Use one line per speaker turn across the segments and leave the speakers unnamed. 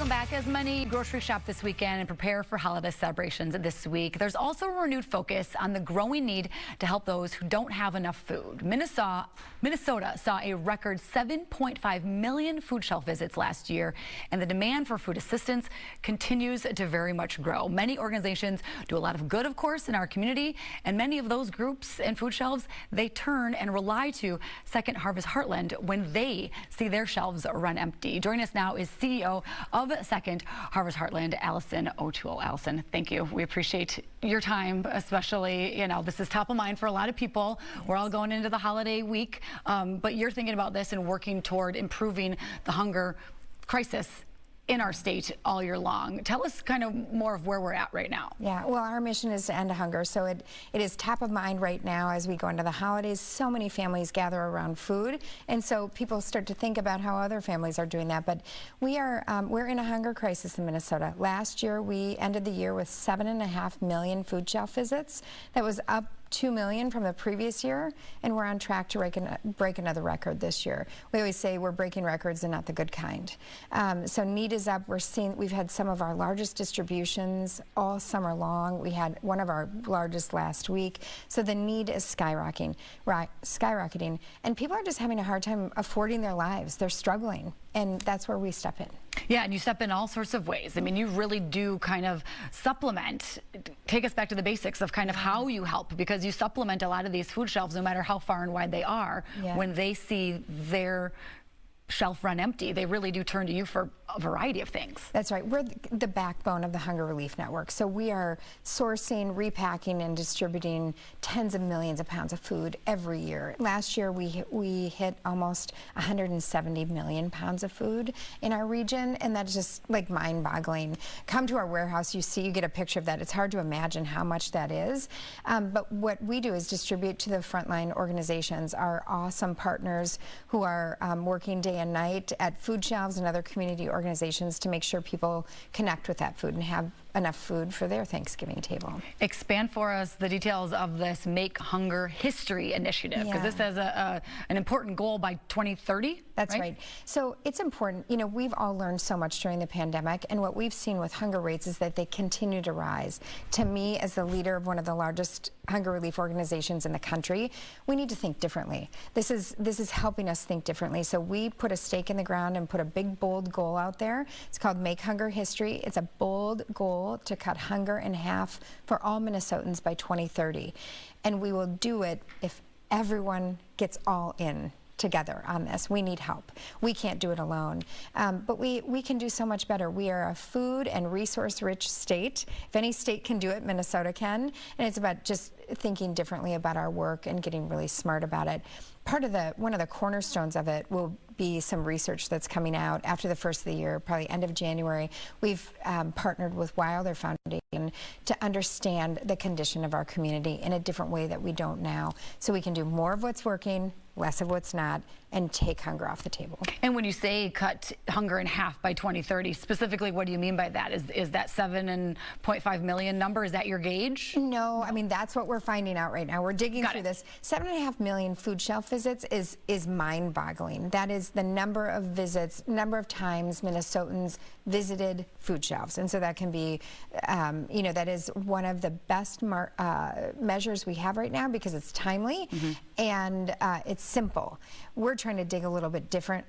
Welcome back. As many grocery shop this weekend and prepare for holiday celebrations this week, there's also a renewed focus on the growing need to help those who don't have enough food. Minnesota saw a record 7.5 million food shelf visits last year, and the demand for food assistance continues to very much grow. Many organizations do a lot of good, of course, in our community, and many of those groups and food shelves, they turn and rely to Second Harvest Heartland when they see their shelves run empty. Joining us now is CEO of Second Harvest Heartland, Allison O'Toole. Allison, thank you. We appreciate your time, especially, this is top of mind for a lot of people. We're all going into the holiday week, but you're thinking about this and working toward improving the hunger crisis in our state all year long. Tell us kind of more of where we're at right now.
Yeah, well, our mission is to end hunger, so it is top of mind right now as we go into the holidays. So many families gather around food, and so people start to think about how other families are doing that. But we're in a hunger crisis in Minnesota. Last year, we ended the year with 7.5 million food shelf visits. That was up 2 million from the previous year, and we're on track to break another record this year. We always say we're breaking records and not the good kind. So need is up. We've had some of our largest distributions all summer long. We had one of our largest last week. So the need is skyrocketing, and people are just having a hard time affording their lives. They're struggling, and that's where we step in.
Yeah, and you step in all sorts of ways. I mean, you really do kind of supplement. Take us back to the basics of kind of how you help, because you supplement a lot of these food shelves, no matter how far and wide they are. Yeah. When they see their shelf run empty, they really do turn to you for a variety of things.
That's right. We're the backbone of the Hunger Relief Network. So we are sourcing, repacking, and distributing tens of millions of pounds of food every year. Last year, we hit almost 170 million pounds of food in our region, and that's just like mind-boggling. Come to our warehouse, you get a picture of that. It's hard to imagine how much that is. But what we do is distribute to the frontline organizations, our awesome partners who are working day and night at food shelves and other community organizations to make sure people connect with that food and have enough food for their Thanksgiving table.
Expand for us the details of this Make Hunger History initiative, because this has an important goal by 2030.
That's right. So it's important. We've all learned so much during the pandemic, and what we've seen with hunger rates is that they continue to rise. To me, as the leader of one of the largest hunger relief organizations in the country, we need to think differently. This is helping us think differently. So we put a stake in the ground and put a big, bold goal out there. It's called Make Hunger History. It's a bold goal to cut hunger in half for all Minnesotans by 2030. And we will do it if everyone gets all in together on this. We need help. We can't do it alone. But we can do so much better. We are a food and resource-rich state. If any state can do it, Minnesota can. And it's about just thinking differently about our work and getting really smart about it. One of the cornerstones of it will be some research that's coming out after the first of the year, probably end of January. We've partnered with Wilder Foundation to understand the condition of our community in a different way that we don't now, so we can do more of what's working, less of what's not, and take hunger off the table.
And when you say cut hunger in half by 2030, specifically, what do you mean by that? Is that 7.5 million number, is that your gauge?
No, I mean, that's what we're finding out right now. We're digging through this. 7.5 million food shelf visits is mind-boggling. That is the number of visits, number of times Minnesotans visited food shelves. And so that can be, that is one of the best measures we have right now, because it's timely and it's simple. We're trying to dig a little bit deeper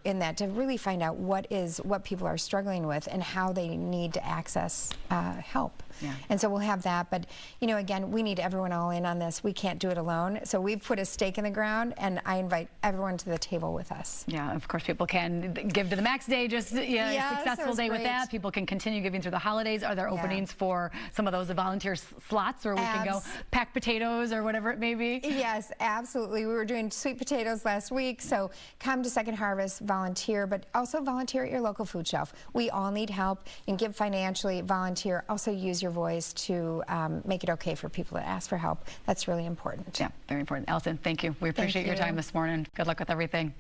in that to really find out what people are struggling with and how they need to access help. Yeah. And so we'll have that, but again, we need everyone all in on this. We can't do it alone. So we've put a stake in the ground, and I invite everyone to the table with us.
Yeah, of course, people can give to the max day, just a successful day with that. People can continue giving through the holidays. Are there openings for some of those volunteer slots where we can go pack potatoes or whatever it may be?
Yes, absolutely. We were doing sweet potatoes last week, so come to Second Harvest, volunteer, but also volunteer at your local food shelf. We all need help, and give financially, volunteer, also use your voice to make it okay for people to ask for help. That's really important.
Yeah, very important. Allison, thank you. We appreciate your time this morning. Good luck with everything.